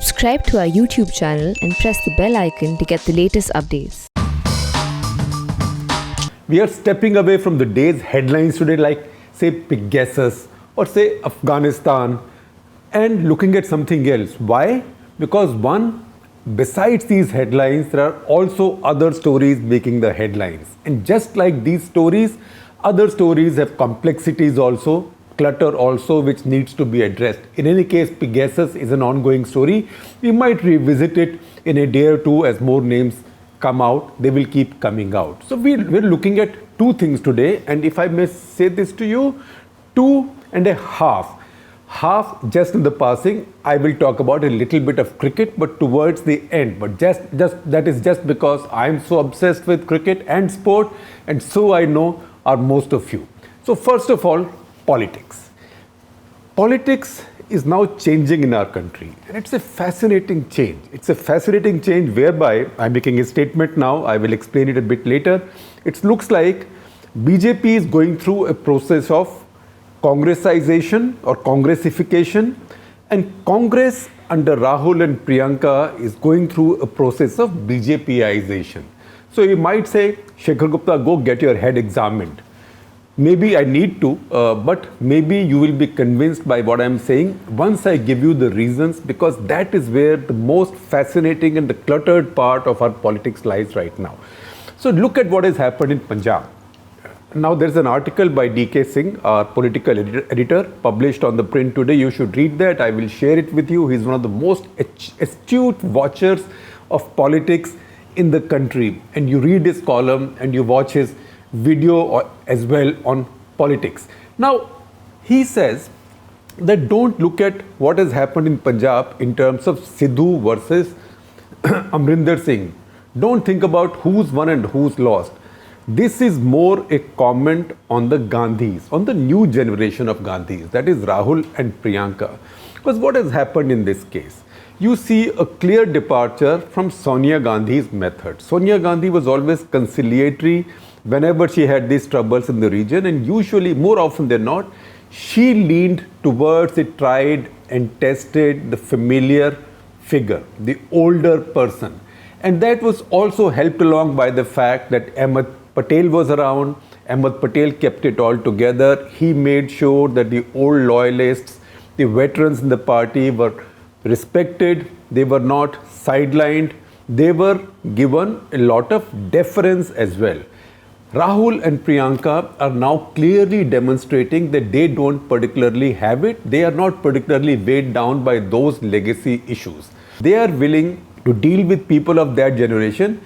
Subscribe to our YouTube channel and press the bell icon to get the latest updates. We are stepping away from the day's headlines today, like, say, Pegasus or say Afghanistan, and looking at something else. Why? Because one, besides these headlines, there are also other stories making the headlines. And just like these stories, other stories have complexities also, clutter also, which needs to be addressed. In any case, Pegasus is an ongoing story. We might revisit it in a day or two as more names come out. They will keep coming out. So we're looking at two things today, and if I may say this to you, 2.5. Half just in the passing. I will talk about a little bit of cricket, but towards the end. But just that is just because I'm so obsessed with cricket and sport, and so I know are most of you. So first of all, politics. Politics is now changing in our country, and it's a fascinating change. It's a fascinating change whereby I'm making a statement now. I will explain it a bit later. It looks like BJP is going through a process of Congressization or Congressification, and Congress under Rahul and Priyanka is going through a process of BJPization. So you might say, Shekhar Gupta, go get your head examined. Maybe I need to, but maybe you will be convinced by what I'm saying once I give you the reasons, because that is where the most fascinating and the cluttered part of our politics lies right now. So look at what has happened in Punjab. Now there's an article by D.K. Singh, our political editor, published on the print today. You should read that. I will share it with you. He's one of the most astute watchers of politics in the country. And you read his column and you watch his video as well on politics. Now, he says that don't look at what has happened in Punjab in terms of Sidhu versus Amrinder Singh. Don't think about who's won and who's lost. This is more a comment on the Gandhis, on the new generation of Gandhis, that is Rahul and Priyanka. Because what has happened in this case? You see a clear departure from Sonia Gandhi's method. Sonia Gandhi was always conciliatory whenever she had these troubles in the region, and usually, more often than not, she leaned towards the tried and tested, the familiar figure, the older person. And that was also helped along by the fact that Ahmed Patel was around. Ahmed Patel kept it all together. He made sure that the old loyalists, the veterans in the party were respected. They were not sidelined. They were given a lot of deference as well. Rahul and Priyanka are now clearly demonstrating that they don't particularly have it. They are not particularly weighed down by those legacy issues. They are willing to deal with people of their generation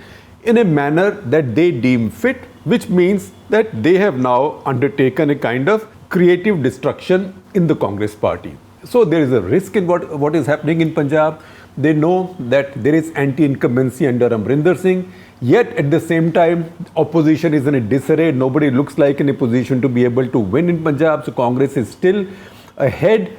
in a manner that they deem fit, which means that they have now undertaken a kind of creative destruction in the Congress party. So there is a risk in what is happening in Punjab. They know that there is anti-incumbency under Amrinder Singh. Yet at the same time, opposition is in a disarray. Nobody looks like in a position to be able to win in Punjab. So Congress is still ahead.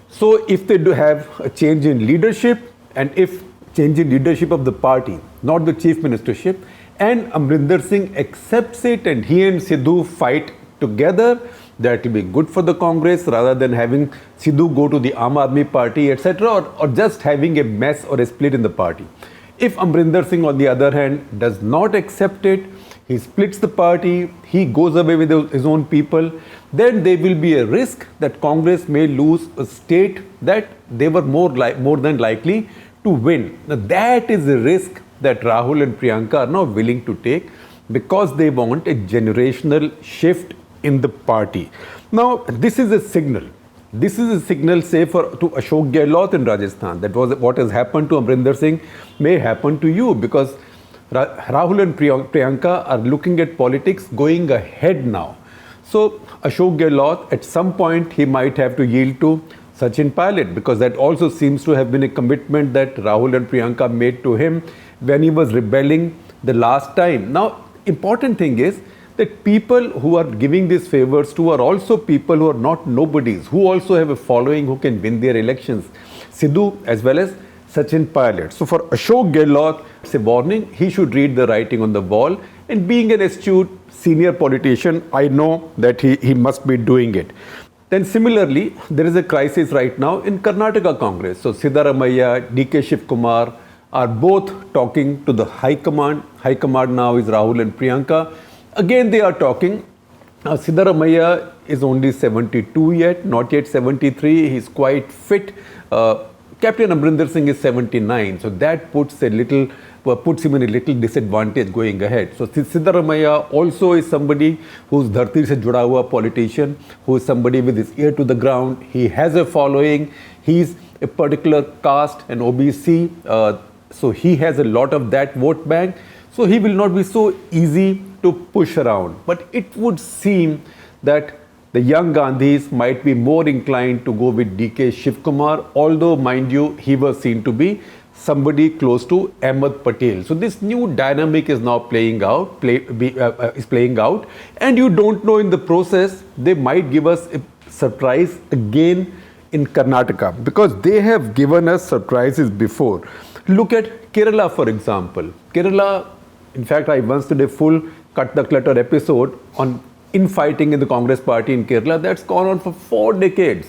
So if they do have a change in leadership, and if change in leadership of the party, not the chief ministership, and Amrinder Singh accepts it and he and Sidhu fight together, that will be good for the Congress rather than having Sidhu go to the Aam Aadmi party, etc., or just having a mess or a split in the party. If Amrinder Singh, on the other hand, does not accept it, he splits the party, he goes away with his own people, then there will be a risk that Congress may lose a state that they were more than likely to win. Now that is a risk that Rahul and Priyanka are now willing to take, because they want a generational shift in the party. Now this is a signal. This is a signal, say, to Ashok Gehlot in Rajasthan. That was what has happened to Amrinder Singh may happen to you, because Rahul and Priyanka are looking at politics going ahead now. So Ashok Gehlot, at some point, he might have to yield to Sachin Pilot, because that also seems to have been a commitment that Rahul and Priyanka made to him when he was rebelling the last time. Now, important thing is that people who are giving these favors to are also people who are not nobodies, who also have a following, who can win their elections. Sidhu as well as Sachin Pilot. So for Ashok Gehlot, it's a warning. He should read the writing on the wall. And being an astute senior politician, I know that he must be doing it. Then similarly, there is a crisis right now in Karnataka Congress. So Siddaramaiah, DK Shiv Kumar are both talking to the High Command. High Command now is Rahul and Priyanka. Again, they are talking. Siddaramaiah is only 72 yet, not yet 73. He's quite fit. Captain Amrinder Singh is 79. So that puts him in a little disadvantage going ahead. So Siddaramaiah also is somebody who's dharti se juda hua politician, who is somebody with his ear to the ground. He has a following. He's a particular caste, an OBC. So he has a lot of that vote bank. So he will not be so easy to push around. But it would seem that the young Gandhis might be more inclined to go with DK Shiv Kumar, although, mind you, he was seen to be somebody close to Ahmed Patel. So this new dynamic is now playing out, and you don't know in the process, they might give us a surprise again in Karnataka, because they have given us surprises before. Look at Kerala, for example. Kerala, in fact, I once did a full Cut the Clutter episode on infighting in the Congress party in Kerala. That's gone on for 4 decades.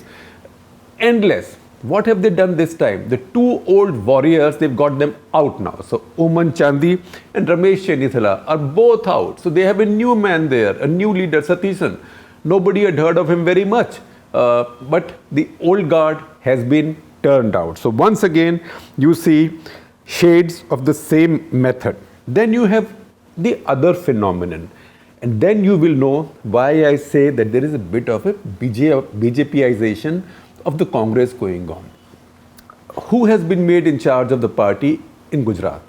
Endless. What have they done this time? The two old warriors, they've got them out now. So Oman Chandi and Ramesh Chenithala are both out. So they have a new man there, a new leader, Satishan. Nobody had heard of him very much. But the old guard has been turned out. So once again, you see shades of the same method. Then you have the other phenomenon. And then you will know why I say that there is a bit of a BJPization of the Congress going on. Who has been made in charge of the party in Gujarat?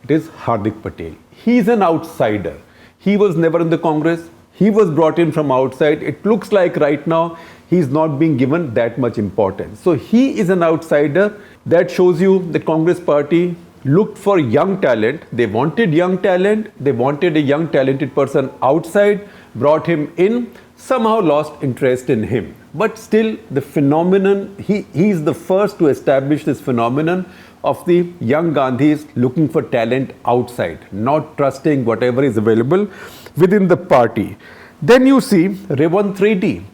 It is Hardik Patel. He is an outsider. He was never in the Congress. He was brought in from outside. It looks like right now he is not being given that much importance. So he is an outsider. That shows you the Congress party looked for young talent. They wanted young talent. They wanted a young talented person outside, brought him in, somehow lost interest in him. But still the phenomenon, he is the first to establish this phenomenon of the young Gandhis looking for talent outside, not trusting whatever is available within the party. Then you see Revanth Reddy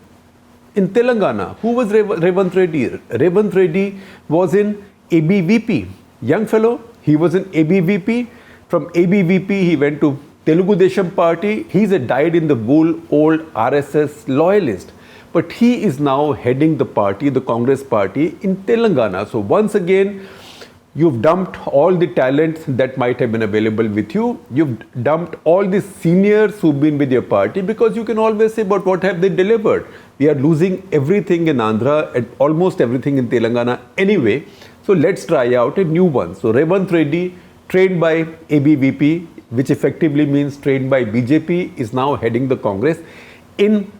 in Telangana. Who was Revanth Reddy? Revanth Reddy was in ABVP. Young fellow, he was in ABVP. From ABVP, he went to Telugu Desam Party. He's a dyed-in-the-wool old RSS loyalist. But he is now heading the party, the Congress party in Telangana. So once again, you've dumped all the talents that might have been available with you. You've dumped all the seniors who've been with your party, because you can always say, but what have they delivered? We are losing everything in Andhra and almost everything in Telangana anyway. So let's try out a new one. So Revanth Reddy, trained by ABVP, which effectively means trained by BJP, is now heading the Congress in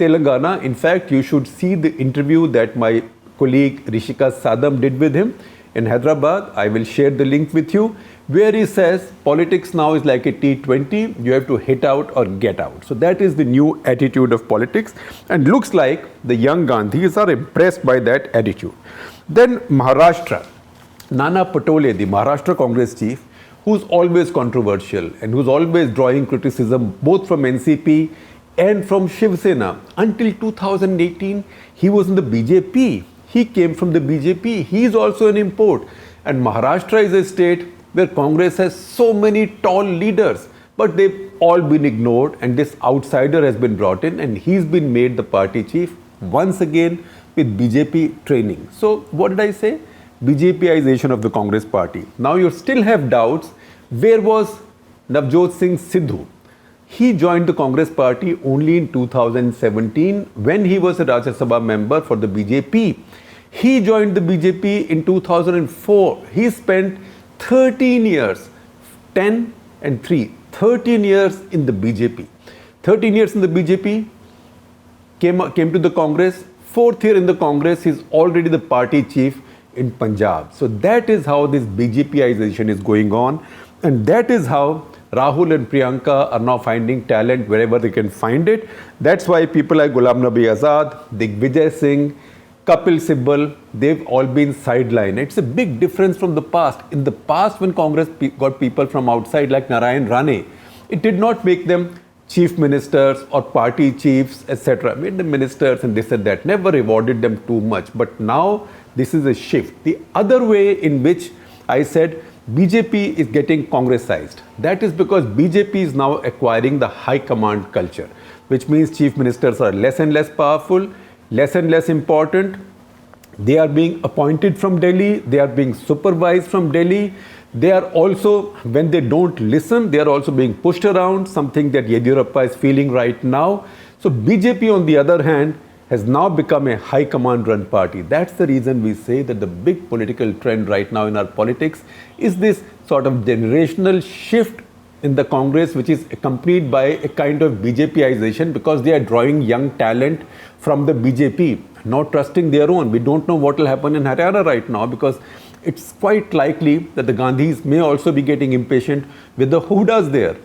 Telangana. In fact, you should see the interview that my colleague Rishika Sadam did with him in Hyderabad. I will share the link with you, where he says politics now is like a T20. You have to hit out or get out. So that is the new attitude of politics, and looks like the young Gandhis are impressed by that attitude. Then Maharashtra, Nana Patole, the Maharashtra Congress chief, who's always controversial and who's always drawing criticism both from NCP and from Shiv Sena. Until 2018, he was in the BJP. He came from the BJP. He is also an import. And Maharashtra is a state where Congress has so many tall leaders, but they've all been ignored, and this outsider has been brought in, and he's been made the party chief once again with BJP training. So what did I say? BJPization of the Congress party. Now you still have doubts. Where was Navjot Singh Sidhu? He joined the Congress party only in 2017 when he was a Rajya Sabha member for the BJP. He joined the BJP in 2004. He spent 13 years, 10 and 3, 13 years in the BJP. 13 years in the BJP, came to the Congress. 4th year in the Congress, he's already the party chief in Punjab. So that is how this BJPization is going on. And that is how Rahul and Priyanka are now finding talent wherever they can find it. That's why people like Ghulam Nabi Azad, Digvijay Singh, Kapil Sibal, they've all been sidelined. It's a big difference from the past. In the past, when Congress got people from outside like Narayan Rane, it did not make them chief ministers or party chiefs, etc., made them ministers and this and that, never rewarded them too much. But now this is a shift. The other way in which I said BJP is getting Congressized, that is because BJP is now acquiring the high command culture, which means chief ministers are less and less powerful, less and less important. They are being appointed from Delhi, they are being supervised from Delhi. They are also, when they don't listen, they are also being pushed around, something that Yediyurappa is feeling right now. So BJP, on the other hand, has now become a high command run party. That's the reason we say that the big political trend right now in our politics is this sort of generational shift in the Congress, which is accompanied by a kind of BJPization, because they are drawing young talent from the BJP, not trusting their own. We don't know what will happen in Haryana right now, because it's quite likely that the Gandhis may also be getting impatient with the Hudas there.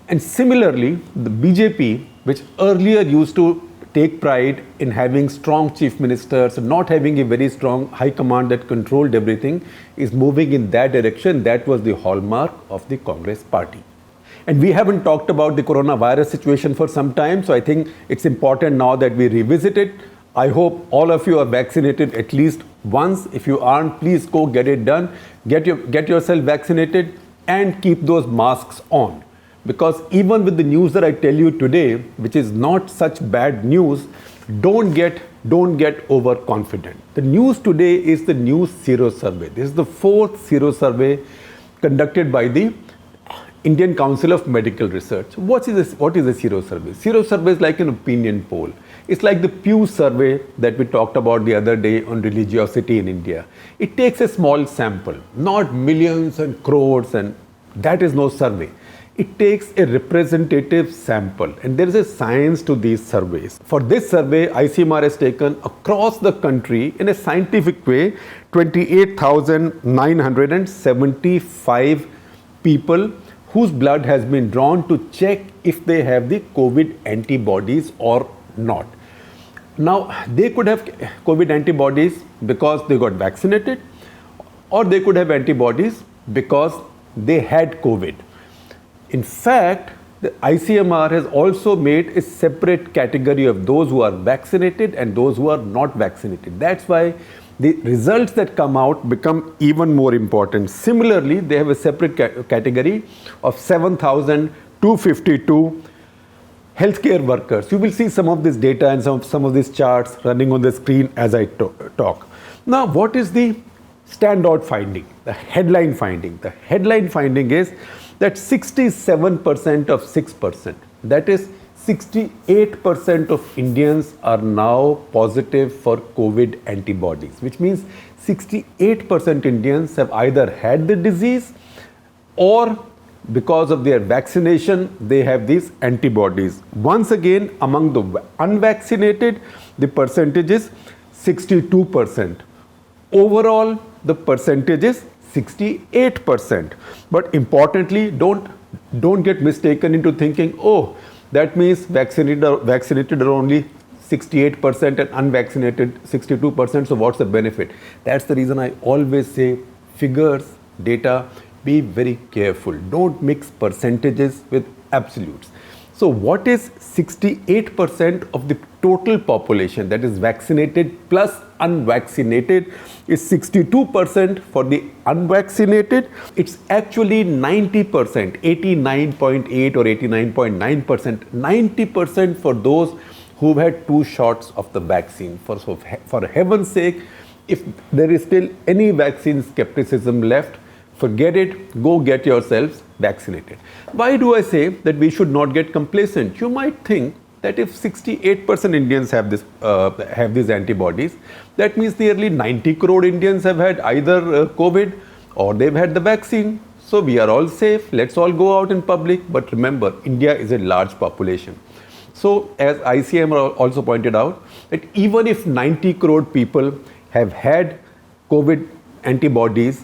And similarly, the BJP, which earlier used to take pride in having strong chief ministers, not having a very strong high command that controlled everything, is moving in that direction. That was the hallmark of the Congress party. And we haven't talked about the coronavirus situation for some time, so I think it's important now that we revisit it. I hope all of you are vaccinated at least once. If you aren't, please go get it done. Get yourself vaccinated and keep those masks on. Because even with the news that I tell you today, which is not such bad news, don't get overconfident. The news today is the new Sero survey. This is the 4th Sero survey conducted by the Indian Council of Medical Research. What is a Sero survey? Sero survey is like an opinion poll. It's like the Pew survey that we talked about the other day on religiosity in India. It takes a small sample, not millions and crores, and that is no survey. It takes a representative sample, and there is a science to these surveys. For this survey, ICMR has taken across the country in a scientific way 28,975 people whose blood has been drawn to check if they have the COVID antibodies or not. Now, they could have COVID antibodies because they got vaccinated, or they could have antibodies because they had COVID. In fact, the ICMR has also made a separate category of those who are vaccinated and those who are not vaccinated. That's why the results that come out become even more important. Similarly, they have a separate category of 7,252 healthcare workers. You will see some of this data and some of these charts running on the screen as I talk. Now, what is the standout finding, the headline finding? The headline finding is that 67% of 6%, that is 68% of Indians are now positive for COVID antibodies, which means 68% Indians have either had the disease or because of their vaccination, they have these antibodies. Once again, among the unvaccinated, the percentage is 62%. Overall, the percentage is 68%. But importantly, don't get mistaken into thinking, oh, that means vaccinated are only 68% and unvaccinated 62%. So what's the benefit? That's the reason I always say figures, data, be very careful. Don't mix percentages with absolutes. So what is 68% of the total population, that is vaccinated plus unvaccinated, is 62% for the unvaccinated. It's actually 90%, 89.8 or 89.9%, 90% for those who've had 2 shots of the vaccine. For heaven's sake, if there is still any vaccine skepticism left, forget it, go get yourselves vaccinated. Why do I say that we should not get complacent? You might think that if 68% Indians have these antibodies, that means nearly 90 crore Indians have had either COVID or they've had the vaccine. So we are all safe, let's all go out in public. But remember, India is a large population. So as ICMR also pointed out, that even if 90 crore people have had COVID antibodies,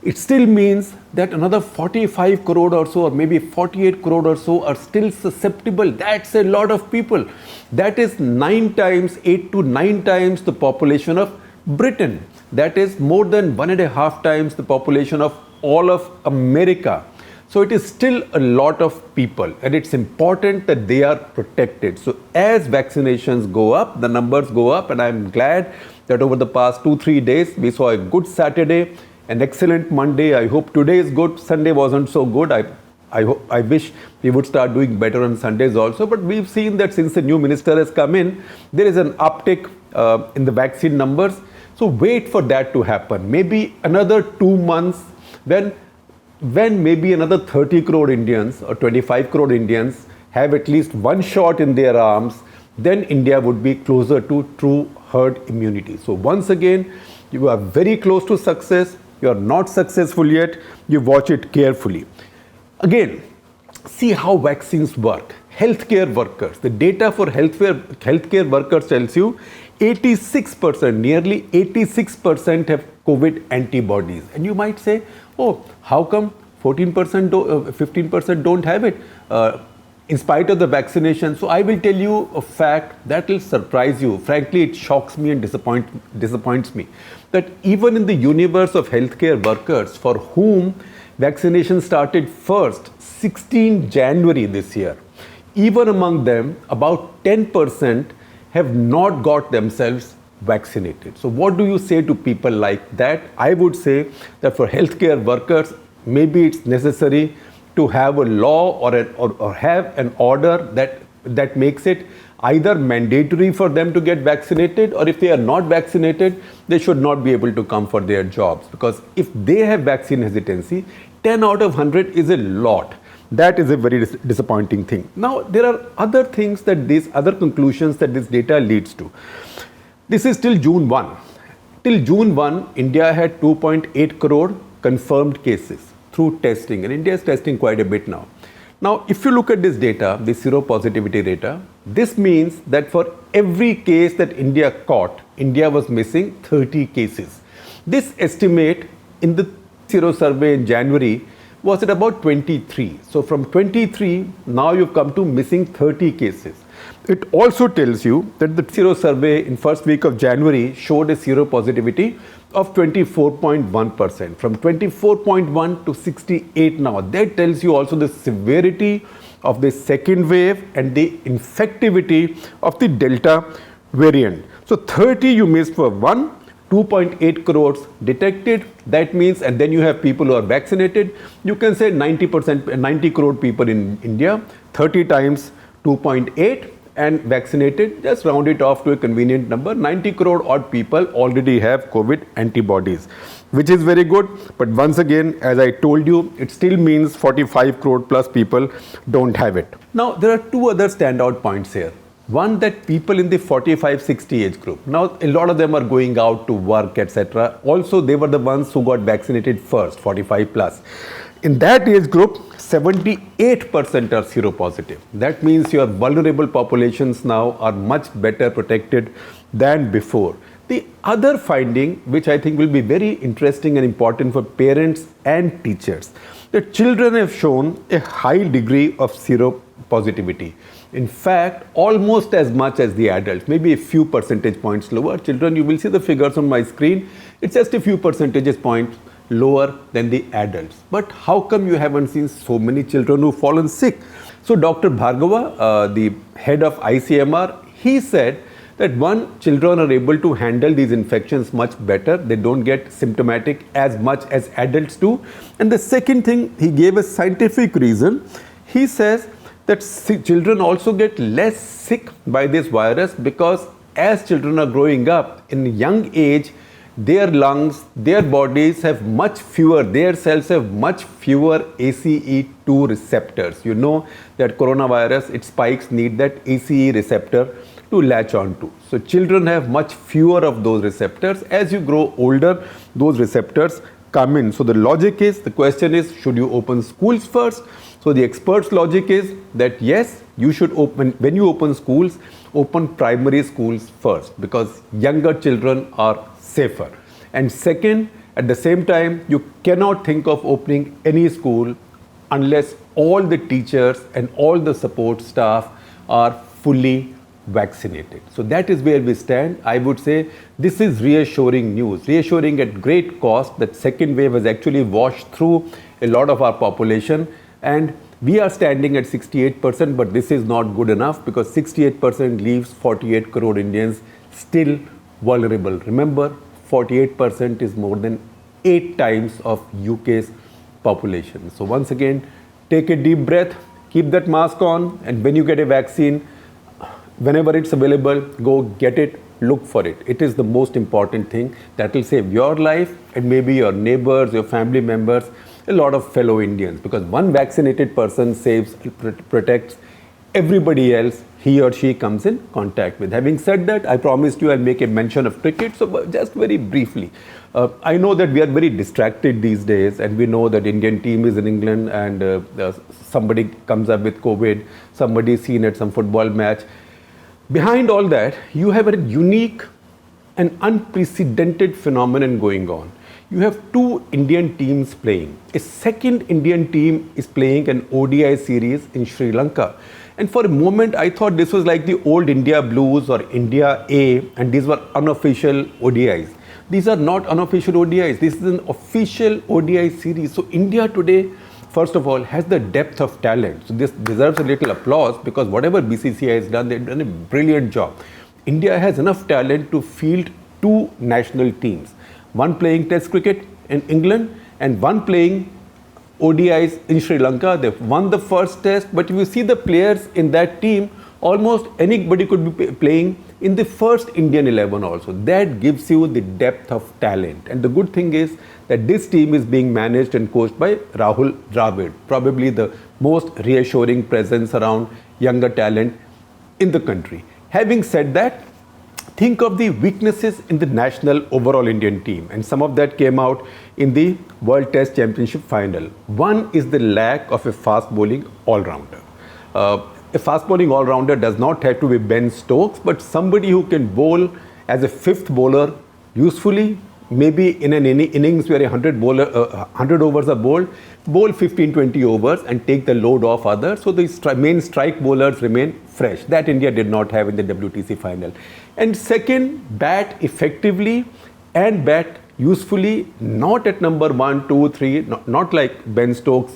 it still means that another 45 crore or so, or maybe 48 crore or so are still susceptible. That's a lot of people. That is 8 to 9 times the population of Britain. That is more than 1.5 times the population of all of America. So it is still a lot of people, and it's important that they are protected. So as vaccinations go up, the numbers go up, and I'm glad that over the past 2-3 days we saw a good Saturday, an excellent Monday. I hope today is good. Sunday wasn't so good. I wish we would start doing better on Sundays also. But we've seen that since the new minister has come in, there is an uptick in the vaccine numbers. So wait for that to happen. Maybe another 2 months, when maybe another 30 crore Indians or 25 crore Indians have at least one shot in their arms, then India would be closer to true herd immunity. So once again, you are very close to success. You are not successful yet. You watch it carefully. Again, see how vaccines work. Healthcare workers, the data for healthcare workers tells you 86%, nearly 86% have COVID antibodies. And you might say, oh, how come 15% don't have it in spite of the vaccination? So I will tell you a fact that will surprise you. Frankly, it shocks me and disappoints me that even in the universe of healthcare workers for whom vaccination started first, 16 January this year, even among them, about 10% have not got themselves vaccinated. So what do you say to people like that? I would say that for healthcare workers, maybe it's necessary to have a law or have an order that makes it either mandatory for them to get vaccinated, or if they are not vaccinated, they should not be able to come for their jobs. Because if they have vaccine hesitancy, 10 out of 100 is a lot. That is a very disappointing thing. Now, there are other things other conclusions that this data leads to. This is till June 1. Till June 1, India had 2.8 crore confirmed cases through testing, and India is testing quite a bit now. Now, if you look at this data, the seropositivity data, this means that for every case that India caught, India was missing 30 cases. This estimate in the Sero survey in January was at about 23. So from 23, now you've come to missing 30 cases. It also tells you that the Sero survey in first week of January showed a seropositivity of 24.1%. From 24.1 to 68 now. That tells you also the severity of the second wave and the infectivity of the Delta variant. So 30 you missed for one, 2.8 crores detected. That means, and then you have people who are vaccinated. You can say 90 crore people in India, 30 times 2.8 and vaccinated, just round it off to a convenient number. 90 crore odd people already have COVID antibodies, which is very good. But once again, as I told you, it still means 45 crore plus people don't have it. Now, there are two other standout points here. One, that people in the 45-60 age group, now a lot of them are going out to work, etc. Also, they were the ones who got vaccinated first, 45 plus. In that age group, 78% are seropositive. That means your vulnerable populations now are much better protected than before. The other finding, which I think will be very interesting and important for parents and teachers, that children have shown a high degree of seropositivity. In fact, almost as much as the adults, maybe a few percentage points lower. Children, you will see the figures on my screen. It's just a few percentage points lower than the adults. But how come you haven't seen so many children who've fallen sick? So Dr. Bhargava, the head of ICMR, he said that one, children are able to handle these infections much better. They don't get symptomatic as much as adults do. And the second thing, he gave a scientific reason. He says that children also get less sick by this virus because as children are growing up in a young age, their lungs, their bodies have much fewer, their cells have much fewer ACE2 receptors. You know that coronavirus, its spikes need that ACE receptor to latch onto. So children have much fewer of those receptors. As you grow older, those receptors come in. So the logic is, the question is, should you open schools first? So the experts' logic is that yes, you should open, when you open schools, open primary schools first because younger children are safer. And second, at the same time, you cannot think of opening any school unless all the teachers and all the support staff are fully vaccinated. So that is where we stand. I would say this is reassuring news, reassuring at great cost that second wave has actually washed through a lot of our population. And we are standing at 68%, but this is not good enough because 68% leaves 48 crore Indians still vulnerable. Remember, 48% is more than 8 times of UK's population. So once again, take a deep breath, keep that mask on, and when you get a vaccine, whenever it's available, go get it, look for it. It is the most important thing that will save your life and maybe your neighbors, your family members, a lot of fellow Indians, because one vaccinated person saves, protects everybody else he or she comes in contact with. Having said that, I promised you I'll make a mention of cricket, so just very briefly. I know that we are very distracted these days, and we know that Indian team is in England, and somebody comes up with COVID, somebody is seen at some football match. Behind all that, you have a unique and unprecedented phenomenon going on. You have two Indian teams playing. A second Indian team is playing an ODI series in Sri Lanka. And for a moment, I thought this was like the old India Blues or India A, and these were unofficial ODIs. These are not unofficial ODIs. This is an official ODI series. So India today, first of all, has the depth of talent. So this deserves a little applause because whatever BCCI has done, they've done a brilliant job. India has enough talent to field two national teams. One playing Test cricket in England and one playing ODIs in Sri Lanka. They've won the first test, but if you see the players in that team, almost anybody could be playing in the first Indian 11 also. That gives you the depth of talent. And the good thing is that this team is being managed and coached by Rahul Dravid, probably the most reassuring presence around younger talent in the country. Having said that, think of the weaknesses in the national overall Indian team, and some of that came out in the World Test Championship final. One is the lack of a fast bowling all-rounder. A fast bowling all-rounder does not have to be Ben Stokes, but somebody who can bowl as a fifth bowler usefully, maybe in an innings where 100 overs are bowled, bowl 15-20 overs and take the load off others, so the main strike bowlers remain fresh. That India did not have in the WTC final. And second, bat effectively and bat usefully, not at number 1, 2, 3, not like Ben Stokes.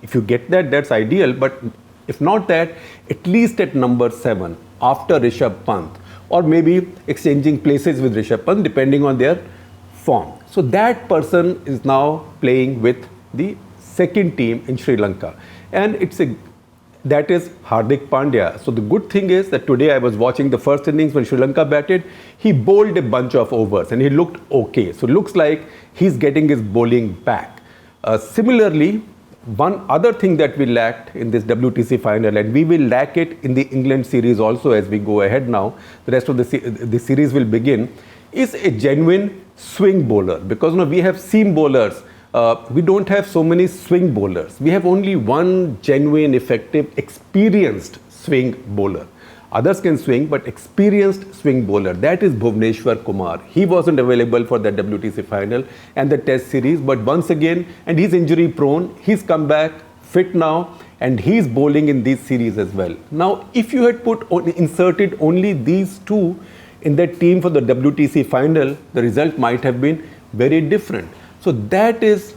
If you get that, that's ideal, but if not that, at least at number 7 after Rishabh Pant, or maybe exchanging places with Rishabh Pant depending on their form. So that person is now playing with the second team in Sri Lanka, and that is Hardik Pandya. So the good thing is that today I was watching the first innings when Sri Lanka batted. He bowled a bunch of overs and he looked okay. So looks like he's getting his bowling back. Similarly, one other thing that we lacked in this WTC final, and we will lack it in the England series also as we go ahead now, the rest of the series will begin, is a genuine swing bowler. Because we have seam bowlers. We don't have so many swing bowlers. We have only one genuine, effective, experienced swing bowler. Others can swing, but experienced swing bowler, that is Bhuvneshwar Kumar. He wasn't available for the WTC final and the test series, but once again, and he's injury prone, he's come back fit now, and he's bowling in these series as well. Now, if you had inserted only these two in that team for the WTC final, the result might have been very different. So those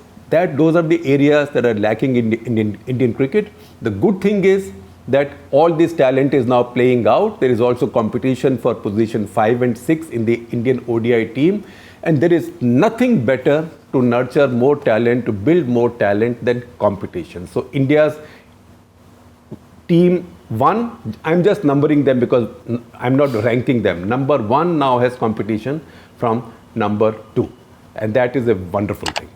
are the areas that are lacking in Indian cricket. The good thing is that all this talent is now playing out. There is also competition for position 5 and 6 in the Indian ODI team. And there is nothing better to nurture more talent, to build more talent than competition. So India's team 1, I'm just numbering them because I'm not ranking them. Number 1 now has competition from number 2. And that is a wonderful thing.